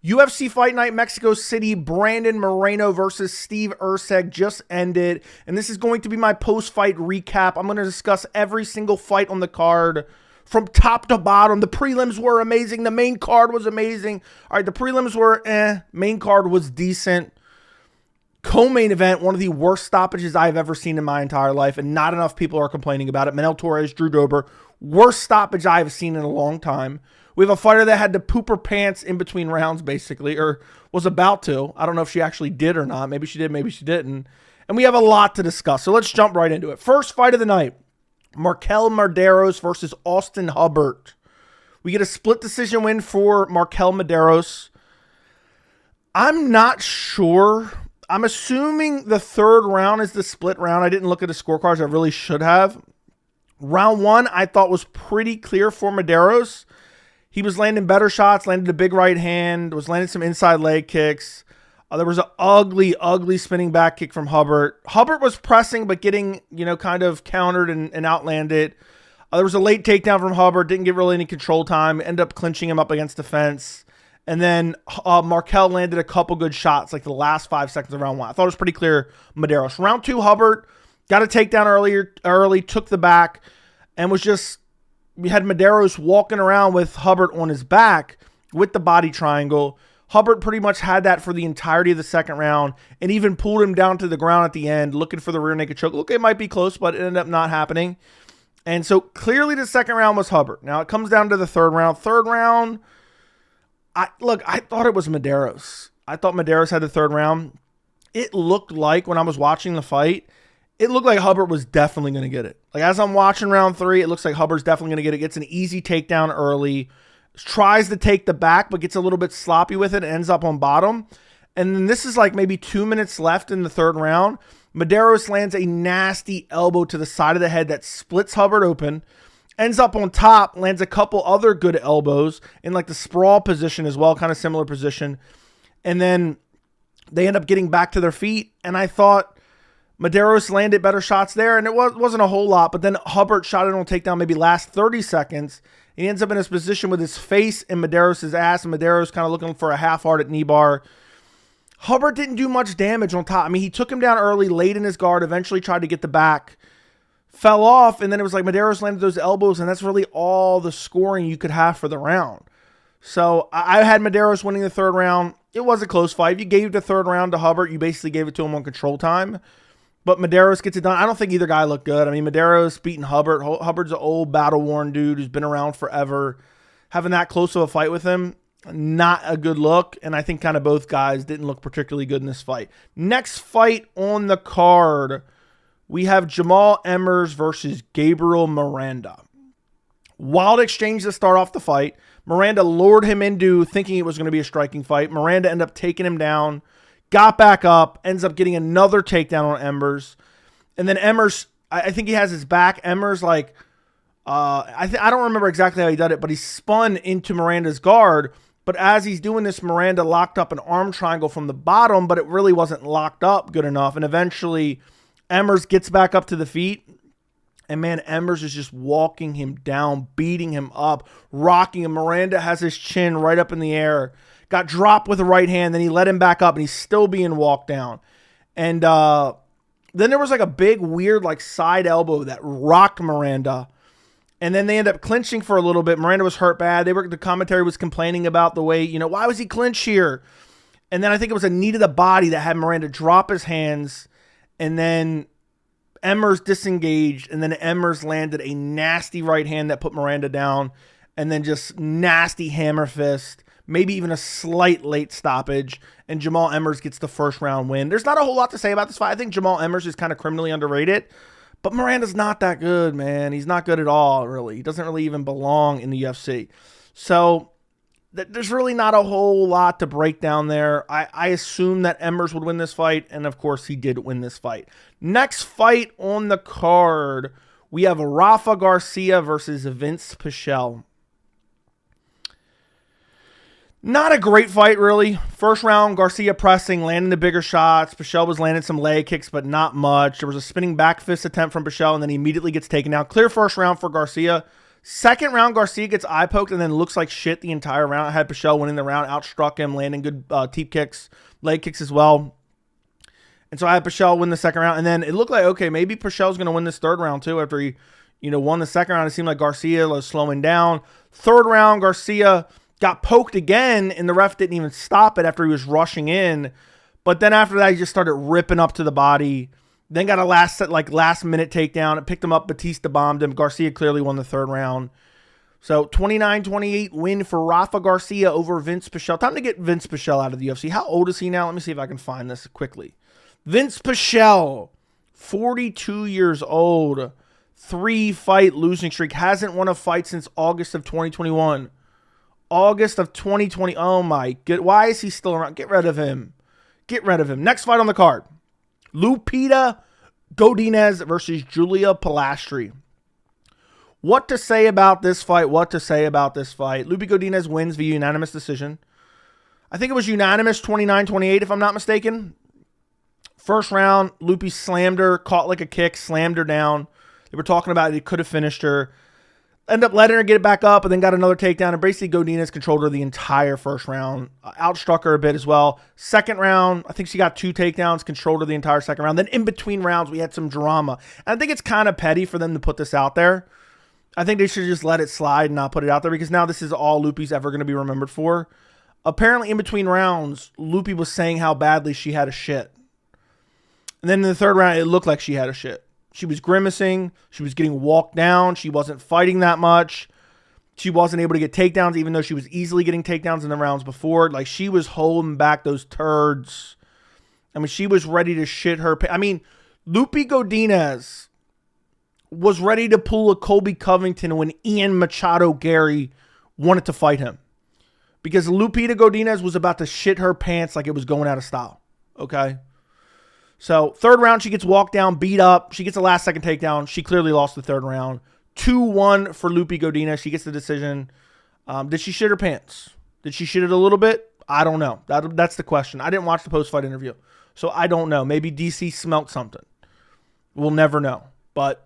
UFC Fight Night Mexico City, Brandon Moreno versus Steve Erceg just ended, and this is going to be my post-fight recap. I'm going to discuss every single fight on the card from top to bottom. The prelims were amazing. The main card was amazing. All right, the prelims were main card was decent. Co-main event, one of the worst stoppages I've ever seen in my entire life, and not enough people are complaining about it. Manel Torres, Drew Dober, worst stoppage I've seen in a long time. We have a fighter that had to poop her pants in between rounds, basically, or was about to. I don't know if she actually did or not. Maybe she did, maybe she didn't. And we have a lot to discuss, so let's jump right into it. First fight of the night, Mederos versus Austin Hubbard. We get a split decision win for Mederos. I'm not sure. I'm assuming the third round is the split round. I didn't look at the scorecards. I really should have. Round one, I thought was pretty clear for Mederos. He was landing better shots, landed a big right hand, was landing some inside leg kicks. There was an ugly, ugly spinning back kick from Hubbard. Hubbard was pressing, but getting, kind of countered and outlanded. There was a late takedown from Hubbard. Didn't get really any control time. Ended up clinching him up against the fence. And then MarQuel landed a couple good shots, like the last 5 seconds of round one. I thought it was pretty clear, Mederos. Round two, Hubbard got a takedown early, took the back, and was just... We had Mederos walking around with Hubbard on his back with the body triangle. Hubbard pretty much had that for the entirety of the second round and even pulled him down to the ground at the end, looking for the rear naked choke. Look, it might be close, but it ended up not happening. And so clearly the second round was Hubbard. Now it comes down to the third round. Third round, I thought it was Mederos. I thought Mederos had the third round. It looked like when I was watching the fight, it looked like Hubbard was definitely going to get it. Like, as I'm watching round three, it looks like Hubbard's definitely going to get it. Gets an easy takedown early. Tries to take the back, but gets a little bit sloppy with it. Ends up on bottom. And then this is like maybe 2 minutes left in the third round. Mederos lands a nasty elbow to the side of the head that splits Hubbard open. Ends up on top. Lands a couple other good elbows in like the sprawl position as well. Kind of similar position. And then they end up getting back to their feet. And I thought... Mederos landed better shots there, and it wasn't a whole lot, but then Hubbard shot it on takedown maybe last 30 seconds. He ends up in his position with his face in Mederos' ass, and Mederos kind of looking for a half-hearted knee bar. Hubbard didn't do much damage on top. I mean, he took him down early, late in his guard, eventually tried to get the back, fell off, and then it was like Mederos landed those elbows, and that's really all the scoring you could have for the round. So I had Mederos winning the third round. It was a close fight. If you gave the third round to Hubbard, you basically gave it to him on control time. But Mederos gets it done. I don't think either guy looked good. I mean, Mederos beating Hubbard. Hubbard's an old, battle-worn dude who's been around forever. Having that close of a fight with him, not a good look. And I think kind of both guys didn't look particularly good in this fight. Next fight on the card, we have Jamall Emmers versus Gabriel Miranda. Wild exchange to start off the fight. Miranda lured him into thinking it was going to be a striking fight. Miranda ended up taking him down. Got back up, ends up getting another takedown on Emmers. And then Emmers, I think he has his back. Emmers, I don't remember exactly how he did it, but he spun into Miranda's guard. But as he's doing this, Miranda locked up an arm triangle from the bottom, but it really wasn't locked up good enough. And eventually, Emmers gets back up to the feet. And man, Emmers is just walking him down, beating him up, rocking him. Miranda has his chin right up in the air. Got dropped with the right hand, then he let him back up, and he's still being walked down. And then there was like a big, weird, like side elbow that rocked Miranda. And then they end up clinching for a little bit. Miranda was hurt bad. The commentary was complaining about the way, why was he clinch here? And then I think it was a knee to the body that had Miranda drop his hands. And then Emmers disengaged, and then Emmers landed a nasty right hand that put Miranda down. And then just nasty hammer fist. Maybe even a slight late stoppage, and Jamall Emmers gets the first round win. There's not a whole lot to say about this fight. I think Jamall Emmers is kind of criminally underrated, but Miranda's not that good, man. He's not good at all, really. He doesn't really even belong in the UFC. So there's really not a whole lot to break down there. I assume that Emmers would win this fight, and of course he did win this fight. Next fight on the card, we have Rafa García versus Vinc Pichel. Not a great fight, really. First round, García pressing, landing the bigger shots. Pichel was landing some leg kicks, but not much. There was a spinning back fist attempt from Pichel, and then he immediately gets taken down. Clear first round for García. Second round, García gets eye poked and then looks like shit the entire round. I had Pichel winning the round, outstruck him, landing good teep kicks, leg kicks as well. And so I had Pichel win the second round. And then it looked like, okay, maybe Pichel's going to win this third round too after he, won the second round. It seemed like García was slowing down. Third round, García got poked again, and the ref didn't even stop it after he was rushing in. But then after that, he just started ripping up to the body. Then got a last minute takedown. It picked him up. Batista bombed him. García clearly won the third round. So 29-28 win for Rafa García over Vinc Pichel. Time to get Vinc Pichel out of the UFC. How old is he now? Let me see if I can find this quickly. Vinc Pichel, 42 years old. 3-fight losing streak. Hasn't won a fight since August of 2021. August of 2020. Oh my god. Why is he still around? Get rid of him. Get rid of him. Next fight on the card. Lupita Godinez versus Julia Polastri. What to say about this fight? Lupita Godinez wins via unanimous decision. I think it was unanimous 29-28 if I'm not mistaken. First round, Lupi slammed her, caught like a kick, slammed her down. They were talking about it could have finished her. End up letting her get it back up and then got another takedown. And basically Godinez controlled her the entire first round. Outstruck her a bit as well. Second round, I think she got 2 takedowns, controlled her the entire second round. Then in between rounds, we had some drama. And I think it's kind of petty for them to put this out there. I think they should just let it slide and not put it out there because now this is all Lupi's ever going to be remembered for. Apparently in between rounds, Lupi was saying how badly she had a shit. And then in the third round, it looked like she had a shit. She was grimacing. She was getting walked down. She wasn't fighting that much. She wasn't able to get takedowns, even though she was easily getting takedowns in the rounds before. Like, she was holding back those turds. I mean, she was ready to shit her. I mean, Lupita Godinez was ready to pull a Colby Covington when Ian Machado Gary wanted to fight him. Because Lupita Godinez was about to shit her pants like it was going out of style. Okay? So, third round, she gets walked down, beat up. She gets a last-second takedown. She clearly lost the third round. 2-1 for Lupita Godinez. She gets the decision. Did she shit her pants? Did she shit it a little bit? I don't know. That's the question. I didn't watch the post-fight interview, so I don't know. Maybe DC smelt something. We'll never know. But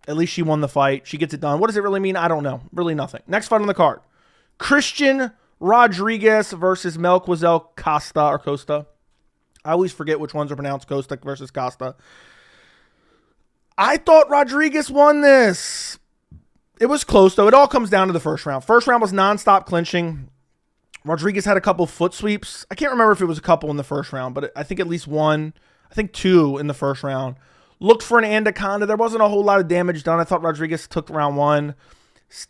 at least she won the fight. She gets it done. What does it really mean? I don't know. Really nothing. Next fight on the card. Christian Rodríguez versus Melquizael Costa. I always forget which ones are pronounced, Costa versus Costa. I thought Rodríguez won this. It was close, though. It all comes down to the first round. First round was nonstop clinching. Rodríguez had a couple foot sweeps. I can't remember if it was a couple in the first round, but I think at least one. I think 2 in the first round. Looked for an anaconda. There wasn't a whole lot of damage done. I thought Rodríguez took round 1.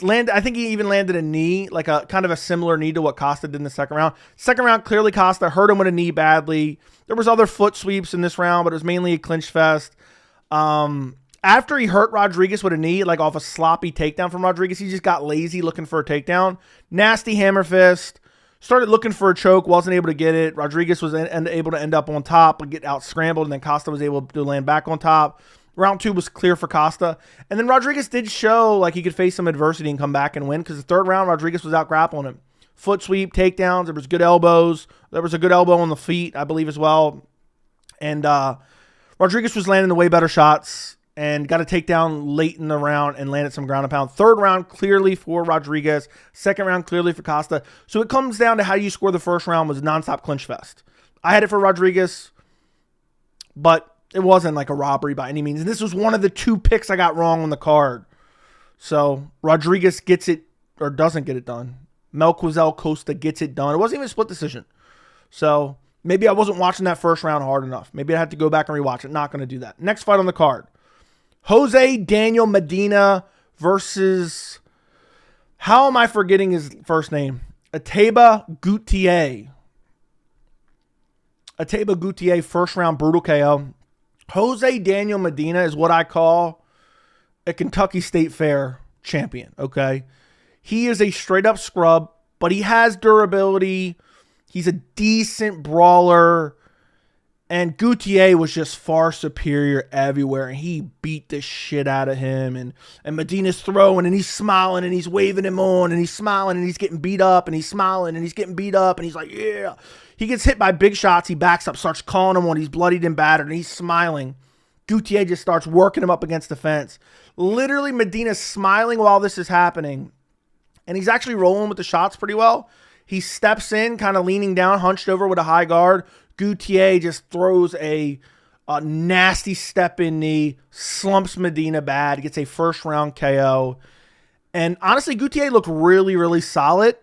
I think he even landed a knee, like a kind of a similar knee to what Costa did in the second round. Second round, clearly Costa hurt him with a knee badly. There was other foot sweeps in this round, but it was mainly a clinch fest. After he hurt Rodríguez with a knee, like off a sloppy takedown from Rodríguez, he just got lazy looking for a takedown. Nasty hammer fist. Started looking for a choke, wasn't able to get it. Rodríguez was able to end up on top and get out scrambled, and then Costa was able to land back on top. Round 2 was clear for Costa. And then Rodríguez did show like he could face some adversity and come back and win because the third round, Rodríguez was out grappling him. Foot sweep, takedowns. There was good elbows. There was a good elbow on the feet, I believe, as well. And Rodríguez was landing the way better shots and got a takedown late in the round and landed some ground and pound. Third round, clearly for Rodríguez. Second round, clearly for Costa. So it comes down to how you score the first round was nonstop clinch fest. I had it for Rodríguez, but it wasn't like a robbery by any means. And this was one of the 2 picks I got wrong on the card. So Rodríguez gets it or doesn't get it done. Melquizael Costa gets it done. It wasn't even a split decision. So maybe I wasn't watching that first round hard enough. Maybe I had to go back and rewatch it. Not going to do that. Next fight on the card. José Daniel Medina versus, how am I forgetting his first name? Ateba Gautier. Ateba Gautier, first round brutal KO. José Daniel Medina is what I call a Kentucky State Fair champion, okay? He is a straight-up scrub, but he has durability. He's a decent brawler. And Gautier was just far superior everywhere. And he beat the shit out of him. And Medina's throwing, and he's smiling, and he's waving him on, and he's smiling, and he's getting beat up, and he's smiling, and he's getting beat up, and he's like, yeah. He gets hit by big shots. He backs up, starts calling him when he's bloodied and battered, and he's smiling. Gautier just starts working him up against the fence. Literally, Medina's smiling while this is happening. And he's actually rolling with the shots pretty well. He steps in, kind of leaning down, hunched over with a high guard. Gautier just throws a nasty step-in knee, slumps Medina bad, gets a first-round KO. And honestly, Gautier looked really, really solid.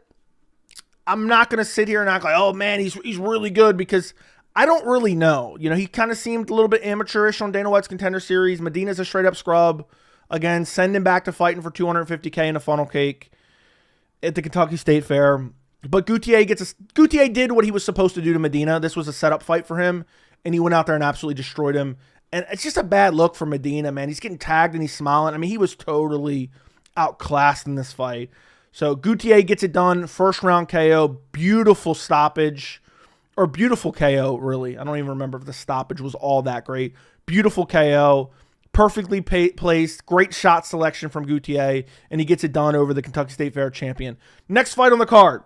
I'm not going to sit here and act like, oh, man, he's really good, because I don't really know. You know, he kind of seemed a little bit amateurish on Dana White's Contender Series. Medina's a straight-up scrub. Again, send him back to fighting for $250K in a funnel cake at the Kentucky State Fair. But Gautier did what he was supposed to do to Medina. This was a setup fight for him, and he went out there and absolutely destroyed him. And it's just a bad look for Medina, man. He's getting tagged and he's smiling. I mean, he was totally outclassed in this fight. So Gautier gets it done. First round KO. Beautiful stoppage. Or beautiful KO, really. I don't even remember if the stoppage was all that great. Beautiful KO. Perfectly placed. Great shot selection from Gautier. And he gets it done over the Kentucky State Fair champion. Next fight on the card.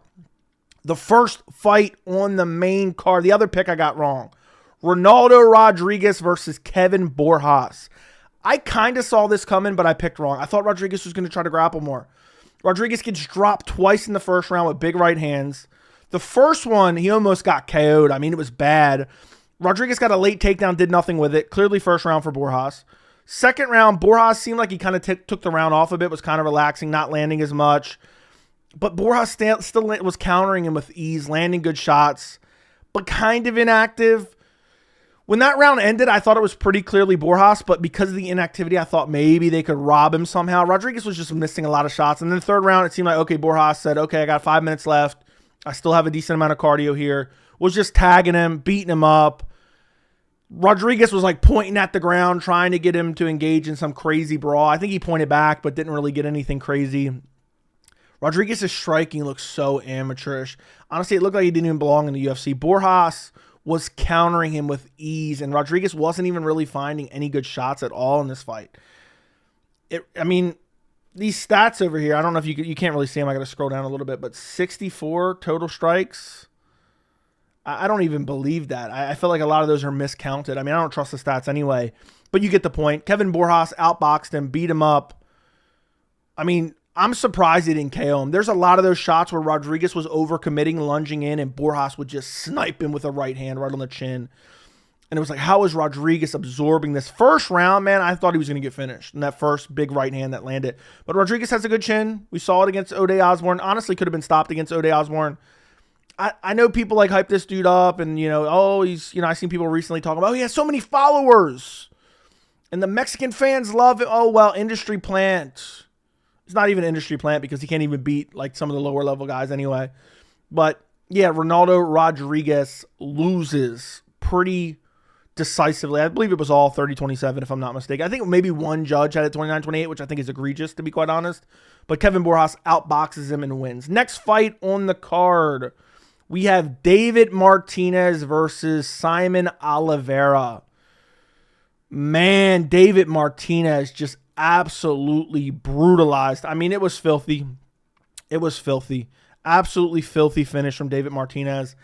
The first fight on the main card. The other pick I got wrong. Ronaldo Rodríguez versus Kevin Borjas. I kind of saw this coming, but I picked wrong. I thought Rodríguez was going to try to grapple more. Rodríguez gets dropped twice in the first round with big right hands. The first one, he almost got KO'd. I mean, it was bad. Rodríguez got a late takedown, did nothing with it. Clearly first round for Borjas. Second round, Borjas seemed like he kind of took the round off a bit, was kind of relaxing, not landing as much. But Borjas still was countering him with ease, landing good shots, but kind of inactive. When that round ended, I thought it was pretty clearly Borjas, but because of the inactivity, I thought maybe they could rob him somehow. Rodríguez was just missing a lot of shots. And then the third round, it seemed like, okay, Borjas said, okay, I got 5 minutes left. I still have a decent amount of cardio here. Was just tagging him, beating him up. Rodríguez was like pointing at the ground, trying to get him to engage in some crazy brawl. I think he pointed back, but didn't really get anything crazy. Rodríguez's striking looks so amateurish. Honestly, it looked like he didn't even belong in the UFC. Borjas was countering him with ease, and Rodríguez wasn't even really finding any good shots at all in this fight. I mean, these stats over here, I don't know if you can't really see them. I got to scroll down a little bit, but 64 total strikes. I don't even believe that. I feel like a lot of those are miscounted. I mean, I don't trust the stats anyway, but you get the point. Kevin Borjas outboxed him, beat him up. I mean, I'm surprised he didn't KO him. There's a lot of those shots where Rodríguez was overcommitting, lunging in, and Borjas would just snipe him with a right hand right on the chin. And it was like, how is Rodríguez absorbing this? First round, man, I thought he was going to get finished in that first big right hand that landed. But Rodríguez has a good chin. We saw it against Ode Osborne. Honestly, could have been stopped against Ode Osborne. I know people like hype this dude up and, I've seen people recently talking about, oh, he has so many followers. And the Mexican fans love it. Oh, well, industry plant. It's not even an industry plant because he can't even beat like some of the lower level guys anyway. But yeah, Ronaldo Rodríguez loses pretty decisively. I believe it was all 30-27 if I'm not mistaken. I think maybe one judge had it 29-28, which I think is egregious to be quite honest. But Kevin Borjas outboxes him and wins. Next fight on the card, we have David Martinez versus Saimon Oliveira. Man, David Martinez just absolutely brutalized. I mean, it was filthy. It was filthy. Absolutely filthy finish from David Martinez.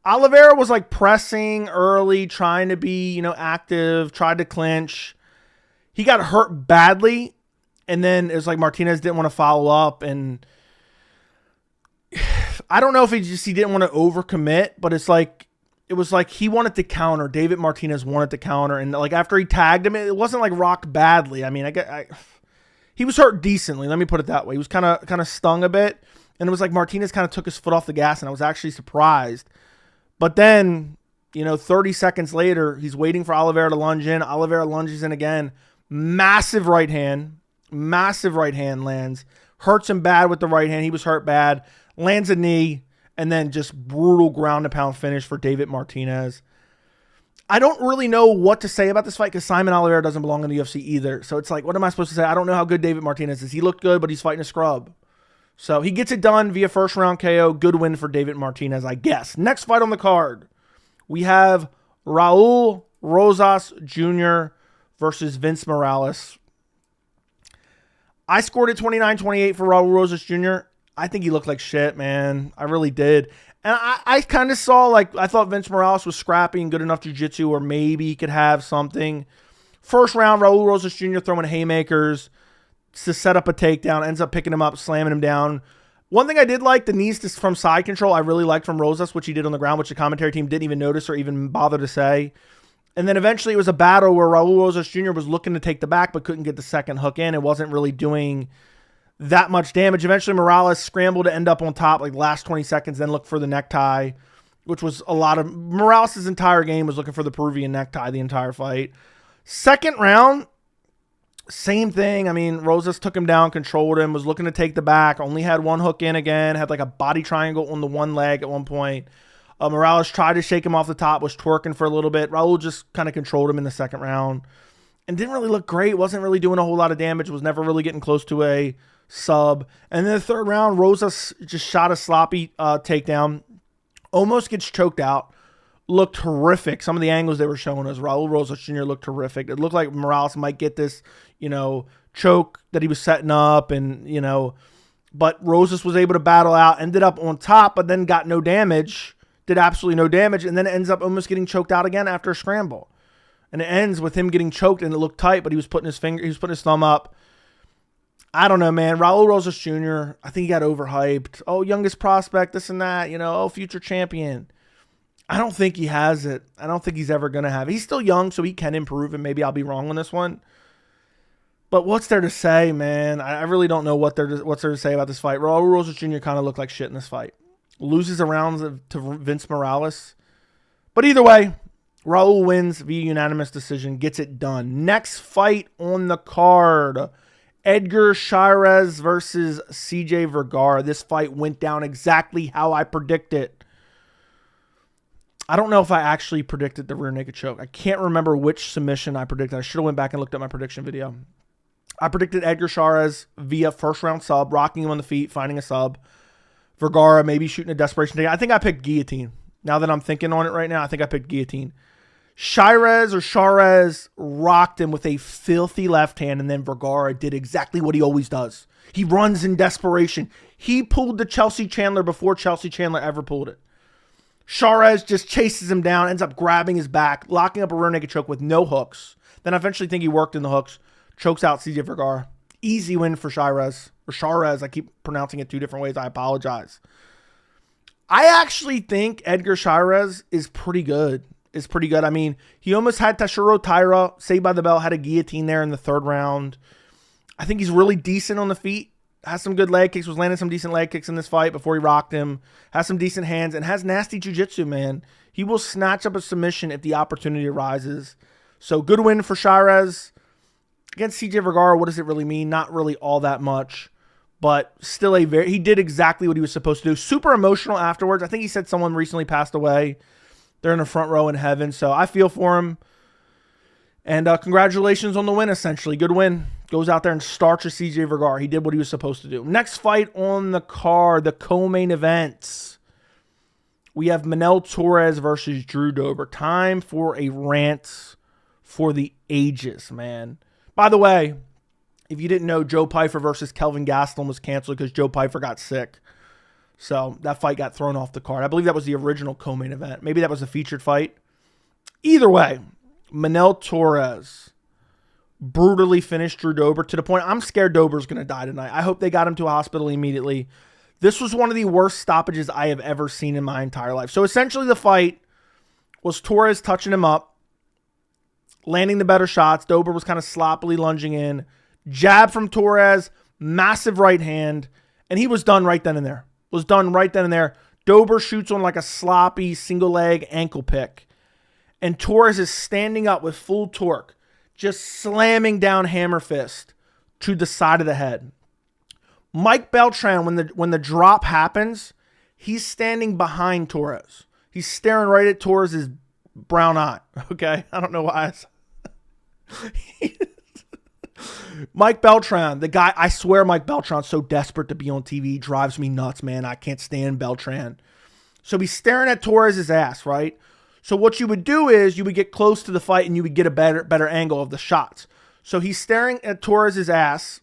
Oliveira was like pressing early, trying to be, active, tried to clinch. He got hurt badly, and then it was like Martinez didn't want to follow up, and I don't know if he didn't want to overcommit, but it was like he wanted to counter. David Martinez wanted to counter. And like after he tagged him, it wasn't like rocked badly. I mean, he was hurt decently. Let me put it that way. He was kind of stung a bit. And it was like Martinez kind of took his foot off the gas, and I was actually surprised. But then, 30 seconds later, he's waiting for Oliveira to lunge in. Oliveira lunges in again. Massive right hand. Massive right hand lands. Hurts him bad with the right hand. He was hurt bad. Lands a knee. And then just brutal ground and pound finish for David Martinez. I don't really know what to say about this fight because Saimon Oliveira doesn't belong in the UFC either. So it's like, what am I supposed to say? I don't know how good David Martinez is. He looked good, but he's fighting a scrub. So he gets it done via first round KO. Good win for David Martinez, I guess. Next fight on the card, we have Raul Rosas Jr. versus Vince Morales. I scored it 29-28 for Raul Rosas Jr. I think he looked like shit, man. I really did. And I kind of saw, I thought Vince Morales was scrappy and good enough jiu-jitsu, or maybe he could have something. First round, Raul Rosas Jr. throwing haymakers to set up a takedown, ends up picking him up, slamming him down. One thing I did like, the knees from side control, I really liked from Rosas, which he did on the ground, which the commentary team didn't even notice or even bother to say. And then eventually it was a battle where Raul Rosas Jr. was looking to take the back but couldn't get the second hook in. It wasn't really doing that much damage. Eventually Morales scrambled to end up on top like last 20 seconds, then looked for the necktie, which was a lot of... Morales' entire game was looking for the Peruvian necktie the entire fight. Second round, same thing. I mean, Rosas took him down, controlled him, was looking to take the back, only had one hook in again, had like a body triangle on the one leg at one point. Morales tried to shake him off the top, was twerking for a little bit. Raul just kind of controlled him in the second round and didn't really look great. Wasn't really doing a whole lot of damage. Was never really getting close to a sub. And then the third round, Rosas just shot a sloppy takedown. Almost gets choked out. Looked horrific. Some of the angles they were showing us, Raul Rosas Jr. looked terrific. It looked like Morales might get this, choke that he was setting up and, but Rosas was able to battle out, ended up on top, but then got no damage. Did absolutely no damage, and then ends up almost getting choked out again after a scramble. And it ends with him getting choked, and it looked tight, but he was putting his thumb up. I don't know, man. Raul Rosas Jr., I think he got overhyped. Oh, youngest prospect, this and that, future champion. I don't think he has it. I don't think he's ever going to have it. He's still young, so he can improve, and maybe I'll be wrong on this one. But what's there to say, man? I really don't know what's there to say about this fight. Raul Rosas Jr. kind of looked like shit in this fight. Loses a round to Vince Morales. But either way, Raul wins via unanimous decision, gets it done. Next fight on the card, Edgar Chairez versus CJ Vergara. This fight went down exactly how I predicted. I don't know if I actually predicted the rear naked choke. I can't remember which submission I predicted. I should have went back and looked at my prediction video. I predicted Edgar Chairez via first round sub, rocking him on the feet, finding a sub. Vergara maybe shooting a desperation take. I think I picked guillotine. Now that I'm thinking on it right now, I think I picked guillotine. Chairez rocked him with a filthy left hand, and then Vergara did exactly what he always does. He runs in desperation. He pulled the Chelsea Chandler before Chelsea Chandler ever pulled it. Chairez just chases him down, ends up grabbing his back, locking up a rear naked choke with no hooks. Then I eventually think he worked in the hooks, chokes out CJ Vergara. Easy win for Chairez. Or Chairez, I keep pronouncing it two different ways. I apologize. I actually think Edgar Chairez is pretty good. I mean, he almost had Tashiro Taira, saved by the bell, had a guillotine there in the third round. I think he's really decent on the feet. Has some good leg kicks, was landing some decent leg kicks in this fight before he rocked him. Has some decent hands and has nasty jiu-jitsu, man. He will snatch up a submission if the opportunity arises. So good win for Chairez. Against CJ Vergara, what does it really mean? Not really all that much, but still he did exactly what he was supposed to do. Super emotional afterwards. I think he said someone recently passed away. They're in the front row in heaven, so I feel for him. And congratulations on the win, essentially. Good win. Goes out there and starches CJ Vergara. He did what he was supposed to do. Next fight on the card, the co-main events. We have Manel Torres versus Drew Dober. Time for a rant for the ages, man. By the way, if you didn't know, Joe Pyfer versus Kelvin Gastelum was canceled because Joe Pyfer got sick. So that fight got thrown off the card. I believe that was the original co-main event. Maybe that was a featured fight. Either way, Manel Torres brutally finished Drew Dober to the point I'm scared Dober's going to die tonight. I hope they got him to a hospital immediately. This was one of the worst stoppages I have ever seen in my entire life. So essentially the fight was Torres touching him up, landing the better shots. Dober was kind of sloppily lunging in. Jab from Torres, massive right hand, and he was done right then and there. Dober shoots on like a sloppy single leg ankle pick. And Torres is standing up with full torque, just slamming down hammer fist to the side of the head. Mike Beltran, when the drop happens, he's standing behind Torres. He's staring right at Torres' brown eye. Okay? I don't know why. Mike Beltran, the guy, I swear Mike Beltran's so desperate to be on TV, drives me nuts, man. I can't stand Beltran. So he's staring at Torres' ass, right? So what you would do is you would get close to the fight and you would get a better angle of the shots. So he's staring at Torres' ass,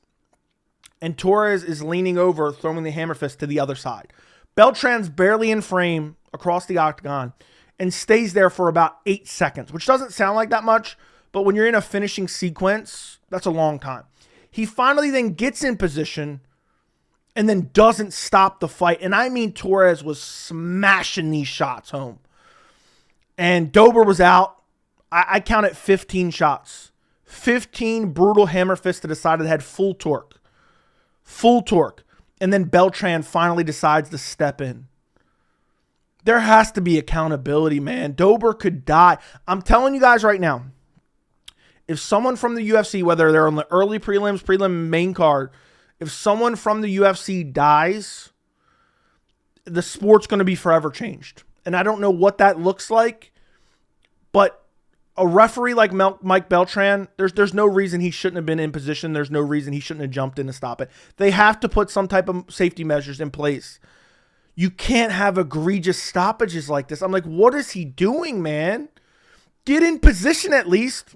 and Torres is leaning over, throwing the hammer fist to the other side. Beltran's barely in frame across the octagon and stays there for about 8 seconds, which doesn't sound like that much, But when you're in a finishing sequence, that's a long time. He finally then gets in position and then doesn't stop the fight. And I mean, Torres was smashing these shots home. And Dober was out. I counted 15 shots. 15 brutal hammer fists to the side of the head, full torque. Full torque. And then Beltran finally decides to step in. There has to be accountability, man. Dober could die. I'm telling you guys right now, if someone from the UFC, whether they're on the early prelims, prelim, main card, if someone from the UFC dies, the sport's going to be forever changed. And I don't know what that looks like, but a referee like Mike Beltran, there's no reason he shouldn't have been in position. There's no reason he shouldn't have jumped in to stop it. They have to put some type of safety measures in place. You can't have egregious stoppages like this. I'm like, what is he doing, man? Get in position at least.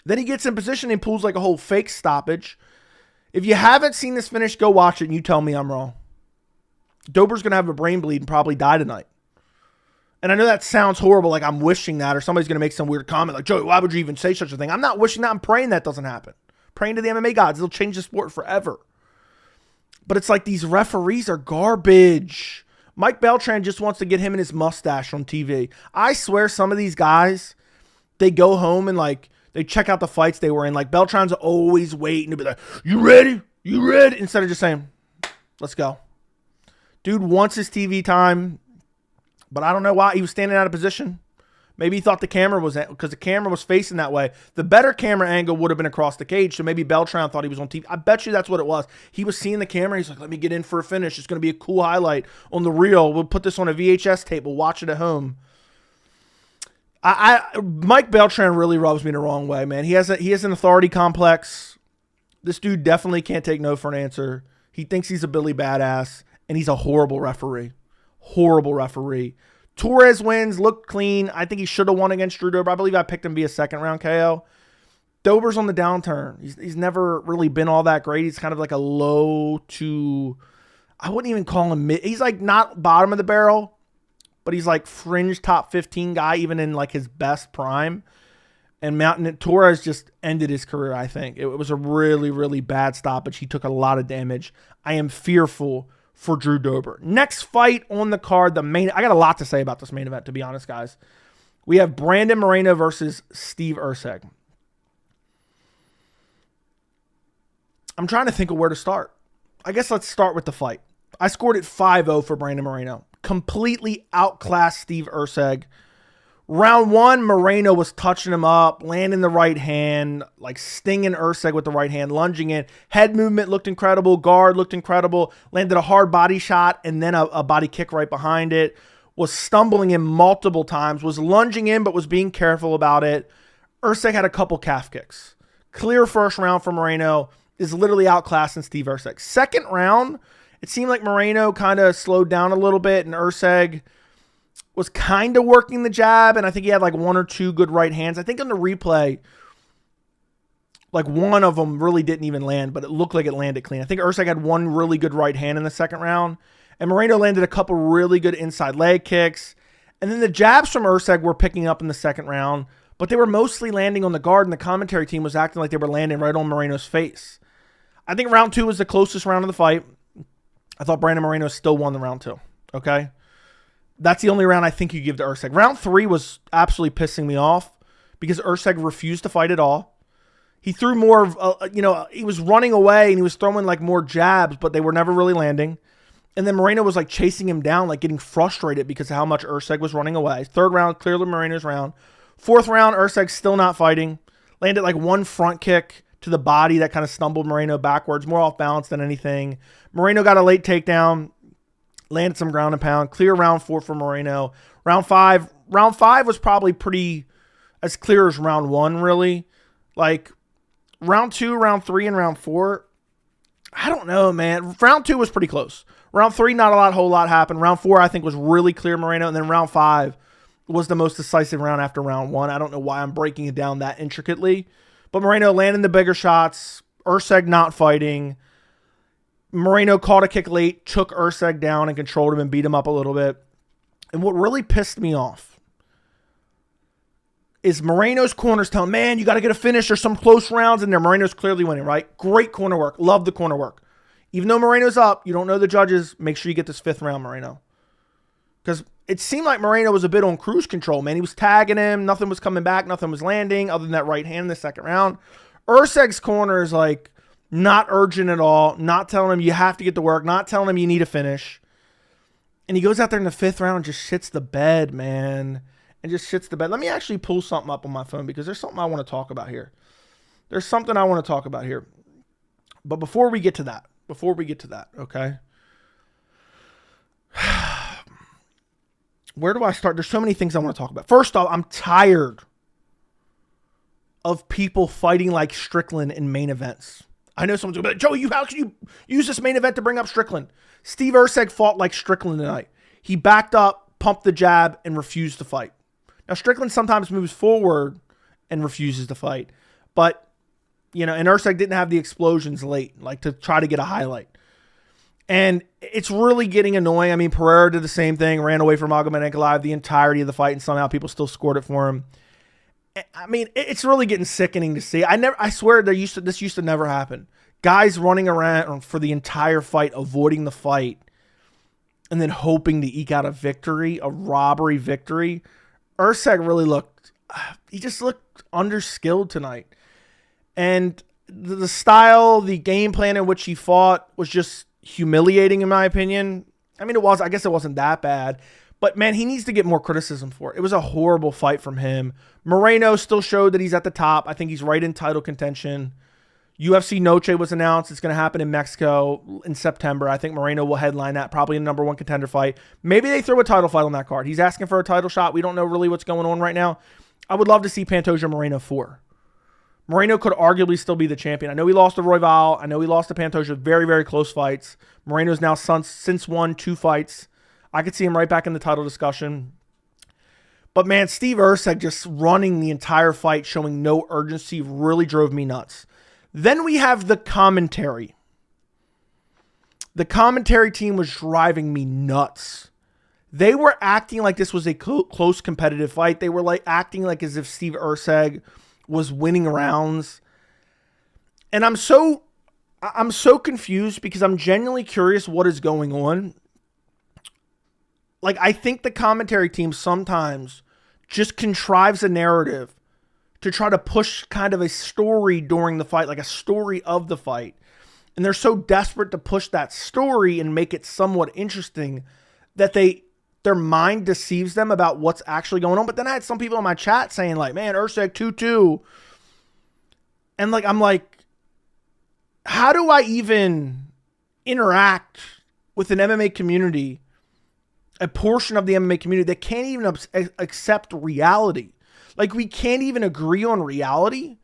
Then he gets in position and pulls like a whole fake stoppage. If you haven't seen this finish, go watch it and you tell me I'm wrong. Dober's going to have a brain bleed and probably die tonight. And I know that sounds horrible, like I'm wishing that, or somebody's going to make some weird comment like, Joey, why would you even say such a thing? I'm not wishing that. I'm praying that doesn't happen. Praying to the MMA gods. It'll change the sport forever. But it's like these referees are garbage. Mike Beltran just wants to get him and his mustache on TV. I swear some of these guys, they go home and like, they check out the fights they were in. Like Beltran's always waiting to be like, you ready? You ready? Instead of just saying, let's go. Dude wants his TV time. But I don't know why he was standing out of position. Maybe he thought the camera was, because the camera was facing that way. The better camera angle would have been across the cage. So maybe Beltran thought he was on TV. I bet you that's what it was. He was seeing the camera. He's like, let me get in for a finish. It's going to be a cool highlight on the reel. We'll put this on a VHS tape. We'll watch it at home. Mike Beltran really rubs me the wrong way, man. He has an authority complex. This dude definitely can't take no for an answer. He thinks he's a Billy Badass, and he's a horrible referee. Horrible referee. Torres wins, looked clean. I think he should have won against Drew Dober. I believe I picked him via second round KO. Dober's on the downturn. He's never really been all that great. He's kind of like a low to, I wouldn't even call him mid. He's like not bottom of the barrel, but he's like fringe top 15 guy, even in like his best prime. And Torres just ended his career, I think. It was a really, really bad stoppage. He took a lot of damage. I am fearful for Drew Dober. Next fight on the card, I got a lot to say about this main event, to be honest, guys. We have Brandon Moreno versus Steve Erceg. I'm trying to think of where to start. I guess let's start with the fight. I scored it 5-0 for Brandon Moreno. Completely outclassed Steve Erceg. Round one, Moreno was touching him up, landing the right hand, like stinging Erceg with the right hand, lunging in. Head movement looked incredible. Guard looked incredible. Landed a hard body shot and then a body kick right behind it. Was stumbling in multiple times. Was lunging in but was being careful about it. Erceg had a couple calf kicks. Clear first round for Moreno. Is literally outclassing Steve Erceg. Second round, it seemed like Moreno kind of slowed down a little bit and Erceg was kind of working the jab, and I think he had like one or two good right hands. I think on the replay, like one of them really didn't even land, but it looked like it landed clean. I think Erceg had one really good right hand in the second round, and Moreno landed a couple really good inside leg kicks. And then the jabs from Erceg were picking up in the second round, but they were mostly landing on the guard, and the commentary team was acting like they were landing right on Moreno's face. I think round two was the closest round of the fight. I thought Brandon Moreno still won the round two, okay? That's the only round I think you give to Erceg. Round three was absolutely pissing me off because Erceg refused to fight at all. He threw more of, he was running away and he was throwing like more jabs, but they were never really landing. And then Moreno was like chasing him down, like getting frustrated because of how much Erceg was running away. Third round, clearly Moreno's round. Fourth round, Erceg still not fighting. Landed like one front kick to the body that kind of stumbled Moreno backwards, more off balance than anything. Moreno got a late takedown. Landed some ground and pound. Clear round four for Moreno. Round five was probably pretty as clear as round one, really. Like, round two, round three, and round four, I don't know, man. Round two was pretty close. Round three, not a whole lot happened. Round four, I think, was really clear Moreno. And then round five was the most decisive round after round one. I don't know why I'm breaking it down that intricately. But Moreno landing the bigger shots. Erceg not fighting. Moreno caught a kick late, took Erceg down and controlled him and beat him up a little bit. And what really pissed me off is Moreno's corners telling, man, you got to get a finish. There's some close rounds in there. Moreno's clearly winning, right? Great corner work. Love the corner work. Even though Moreno's up, you don't know the judges, make sure you get this 5th round, Moreno. Because it seemed like Moreno was a bit on cruise control, man. He was tagging him. Nothing was coming back. Nothing was landing other than that right hand in the 2nd round. Erceg's corner is like not urgent at all. Not telling him you have to get to work. Not telling him you need a finish. And he goes out there in the 5th round and just shits the bed, man. And just shits the bed. Let me actually pull something up on my phone because there's something I want to talk about here. There's something I want to talk about here. But before we get to that, okay? Where do I start? There's so many things I want to talk about. First off, I'm tired of people fighting like Strickland in main events. I know someone's going to be like, Joey, how can you use this main event to bring up Strickland? Steve Erceg fought like Strickland tonight. He backed up, pumped the jab, and refused to fight. Now, Strickland sometimes moves forward and refuses to fight. But, you know, and Erceg didn't have the explosions late, like to try to get a highlight. And it's really getting annoying. I mean, Pereira did the same thing, ran away from Magomed Ankalaev the entirety of the fight, and somehow people still scored it for him. I mean, it's really getting sickening to see. I swear this used to never happen. Guys running around for the entire fight, avoiding the fight, and then hoping to eke out a victory, a robbery victory. Erceg really he just looked underskilled tonight. And the style, the game plan in which he fought was just humiliating in my opinion. I mean, I guess it wasn't that bad. But, man, he needs to get more criticism for it. It was a horrible fight from him. Moreno still showed that he's at the top. I think he's right in title contention. UFC Noche was announced. It's going to happen in Mexico in September. I think Moreno will headline that, probably a #1 contender fight. Maybe they throw a title fight on that card. He's asking for a title shot. We don't know really what's going on right now. I would love to see Pantoja Moreno 4. Moreno could arguably still be the champion. I know he lost to Royval. I know he lost to Pantoja. Very, very close fights. Moreno's now since won 2 fights. I could see him right back in the title discussion. But, man, Steve Erceg just running the entire fight, showing no urgency, really drove me nuts. Then we have the commentary. The commentary team was driving me nuts. They were acting like this was a close competitive fight. They were like acting like as if Steve Erceg was winning rounds. And I'm so confused because I'm genuinely curious what is going on. Like, I think the commentary team sometimes just contrives a narrative to try to push kind of a story during the fight, like a story of the fight. And they're so desperate to push that story and make it somewhat interesting that their mind deceives them about what's actually going on. But then I had some people in my chat saying like, man, Erceg 2-2. And like, I'm like, how do I even interact with an MMA community, a portion of the MMA community that can't even accept reality? Like, we can't even agree on reality.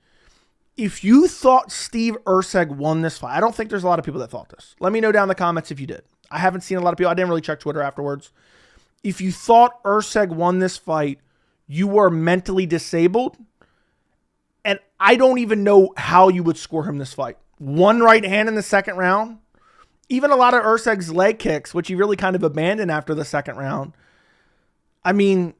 If you thought Steve Erceg won this fight, I don't think there's a lot of people that thought this. Let me know down in the comments if you did. I haven't seen a lot of people. I didn't really check Twitter afterwards. If you thought Erceg won this fight, you were mentally disabled. And I don't even know how you would score him this fight. 1 right hand in the 2nd round. Even a lot of Erceg's leg kicks, which he really kind of abandoned after the 2nd round. I mean,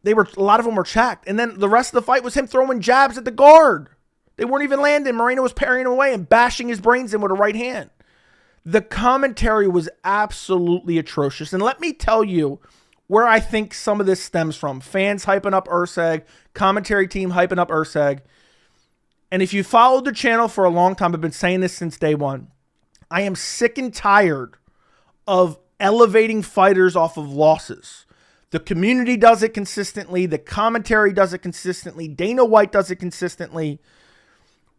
a lot of them were checked. And then the rest of the fight was him throwing jabs at the guard. They weren't even landing. Moreno was parrying him away and bashing his brains in with a right hand. The commentary was absolutely atrocious. And let me tell you where I think some of this stems from. Fans hyping up Erceg, commentary team hyping up Erceg. And if you followed the channel for a long time, I've been saying this since day one. I am sick and tired of elevating fighters off of losses. The community does it consistently. The commentary does it consistently. Dana White does it consistently.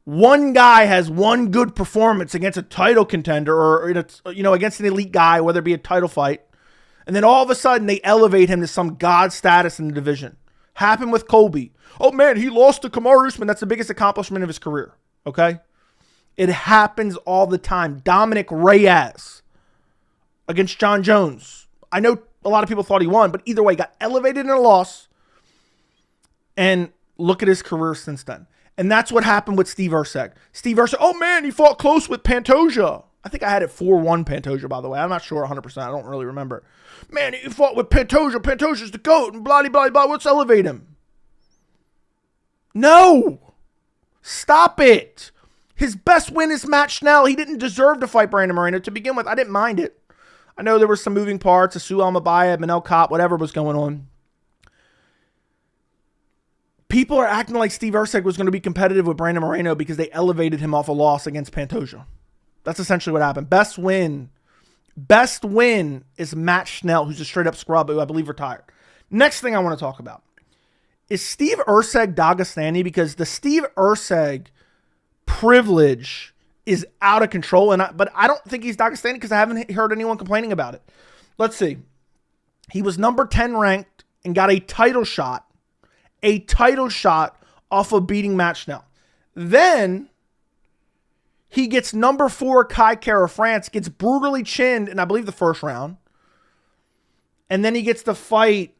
One guy has one good performance against a title contender or against an elite guy, whether it be a title fight, and then all of a sudden they elevate him to some god status in the division. Happened with Colby. Oh man, he lost to Kamaru Usman. That's the biggest accomplishment of his career. Okay? It happens all the time. Dominic Reyes against John Jones. I know a lot of people thought he won, but either way, got elevated in a loss. And look at his career since then. And that's what happened with Steve Erceg. Steve Erceg, oh man, he fought close with Pantoja. I think I had it 4-1 Pantoja, by the way. I'm not sure 100%. I don't really remember. Man, he fought with Pantoja. Pantoja's the GOAT and blah, blah, blah. Let's elevate him. No. Stop it. His best win is Matt Schnell. He didn't deserve to fight Brandon Moreno to begin with. I didn't mind it. I know there were some moving parts, Asu Almabaya, Manel Kopp, whatever was going on. People are acting like Steve Erceg was going to be competitive with Brandon Moreno because they elevated him off a loss against Pantoja. That's essentially what happened. Best win is Matt Schnell, who's a straight-up scrub, who I believe retired. Next thing I want to talk about is Steve Erceg Dagestani, because the Steve Erceg privilege is out of control, but I don't think he's Dagestani because I haven't heard anyone complaining about it. Let's see. He was number 10 ranked and got a title shot off of beating Matt Schnell. Then he gets number 4 Kai Kara France, gets brutally chinned in, I believe, the first round. And then he gets to fight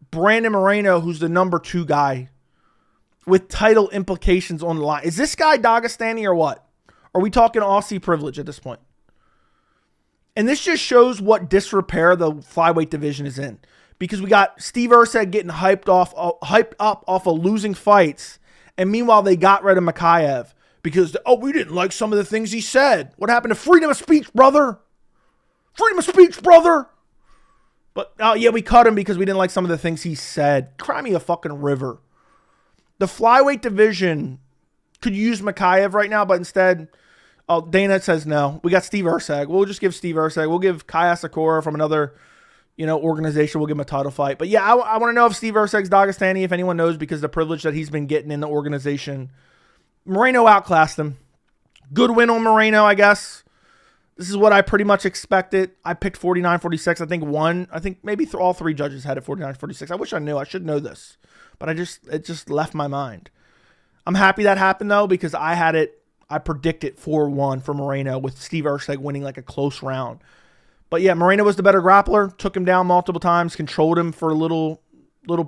Brandon Moreno, who's the number 2 guy, with title implications on the line. Is this guy Dagestani or what? Are we talking Aussie privilege at this point? And this just shows what disrepair the flyweight division is in. Because we got Steve Erceg getting hyped up off of losing fights. And meanwhile, they got rid of Makayev. Because, we didn't like some of the things he said. What happened to freedom of speech, brother? Freedom of speech, brother. But, we cut him because we didn't like some of the things he said. Cry me a fucking river. The flyweight division could use Makayev right now, but instead, Dana says no. We got Steve Erceg. We'll just give Steve Erceg. We'll give Kai Asakura from another, organization. We'll give him a title fight. But yeah, I want to know if Steve Erceg's Dagestani, if anyone knows, because of the privilege that he's been getting in the organization. Moreno outclassed him. Good win on Moreno, I guess. This is what I pretty much expected. I picked 49-46. I think maybe all 3 judges had it 49-46. I wish I knew. I should know this. But it just left my mind. I'm happy that happened, though, because I predicted 4-1 for Moreno with Steve Erceg winning like a close round. But yeah, Moreno was the better grappler, took him down multiple times, controlled him for little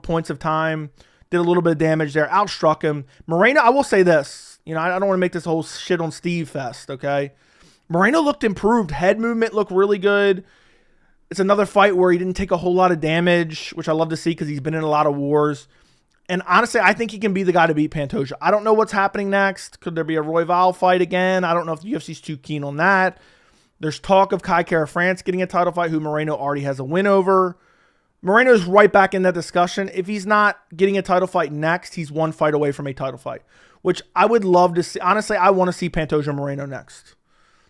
points of time, did a little bit of damage there, outstruck him. Moreno, I will say this, I don't want to make this whole shit on Steve fest, okay? Moreno looked improved. Head movement looked really good. It's another fight where he didn't take a whole lot of damage, which I love to see because he's been in a lot of wars. And honestly, I think he can be the guy to beat Pantoja. I don't know what's happening next. Could there be a Royval fight again? I don't know if the UFC's too keen on that. There's talk of Kai Kara France getting a title fight, who Moreno already has a win over. Moreno's right back in that discussion. If he's not getting a title fight next, he's 1 fight away from a title fight, which I would love to see. Honestly, I want to see Pantoja Moreno next.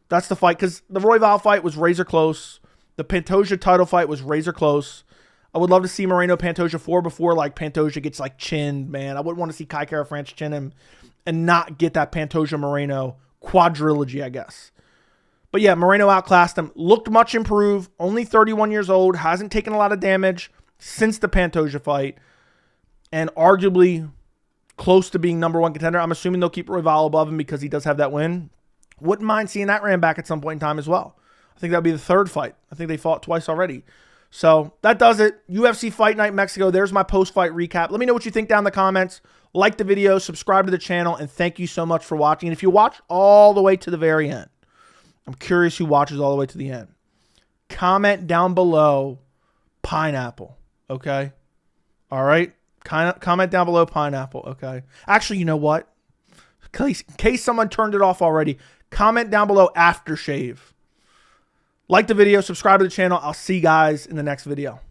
That's the fight, because the Royval fight was razor close. The Pantoja title fight was razor close. I would love to see Moreno Pantoja 4 before Pantoja gets chinned, man. I wouldn't want to see Kai Kara France chin him and not get that Pantoja Moreno quadrilogy, I guess. But yeah, Moreno outclassed him. Looked much improved. Only 31 years old. Hasn't taken a lot of damage since the Pantoja fight. And arguably close to being number 1 contender. I'm assuming they'll keep Royval above him because he does have that win. Wouldn't mind seeing that ran back at some point in time as well. I think that would be the 3rd fight. I think they fought twice already. So that does it. UFC Fight Night Mexico. There's my post-fight recap. Let me know what you think down in the comments. Like the video, subscribe to the channel, and thank you so much for watching. And if you watch all the way to the very end, I'm curious who watches all the way to the end. Comment down below pineapple, okay? All right? Comment down below pineapple, okay? Actually, you know what? In case someone turned it off already, comment down below aftershave. Like the video, subscribe to the channel. I'll see you guys in the next video.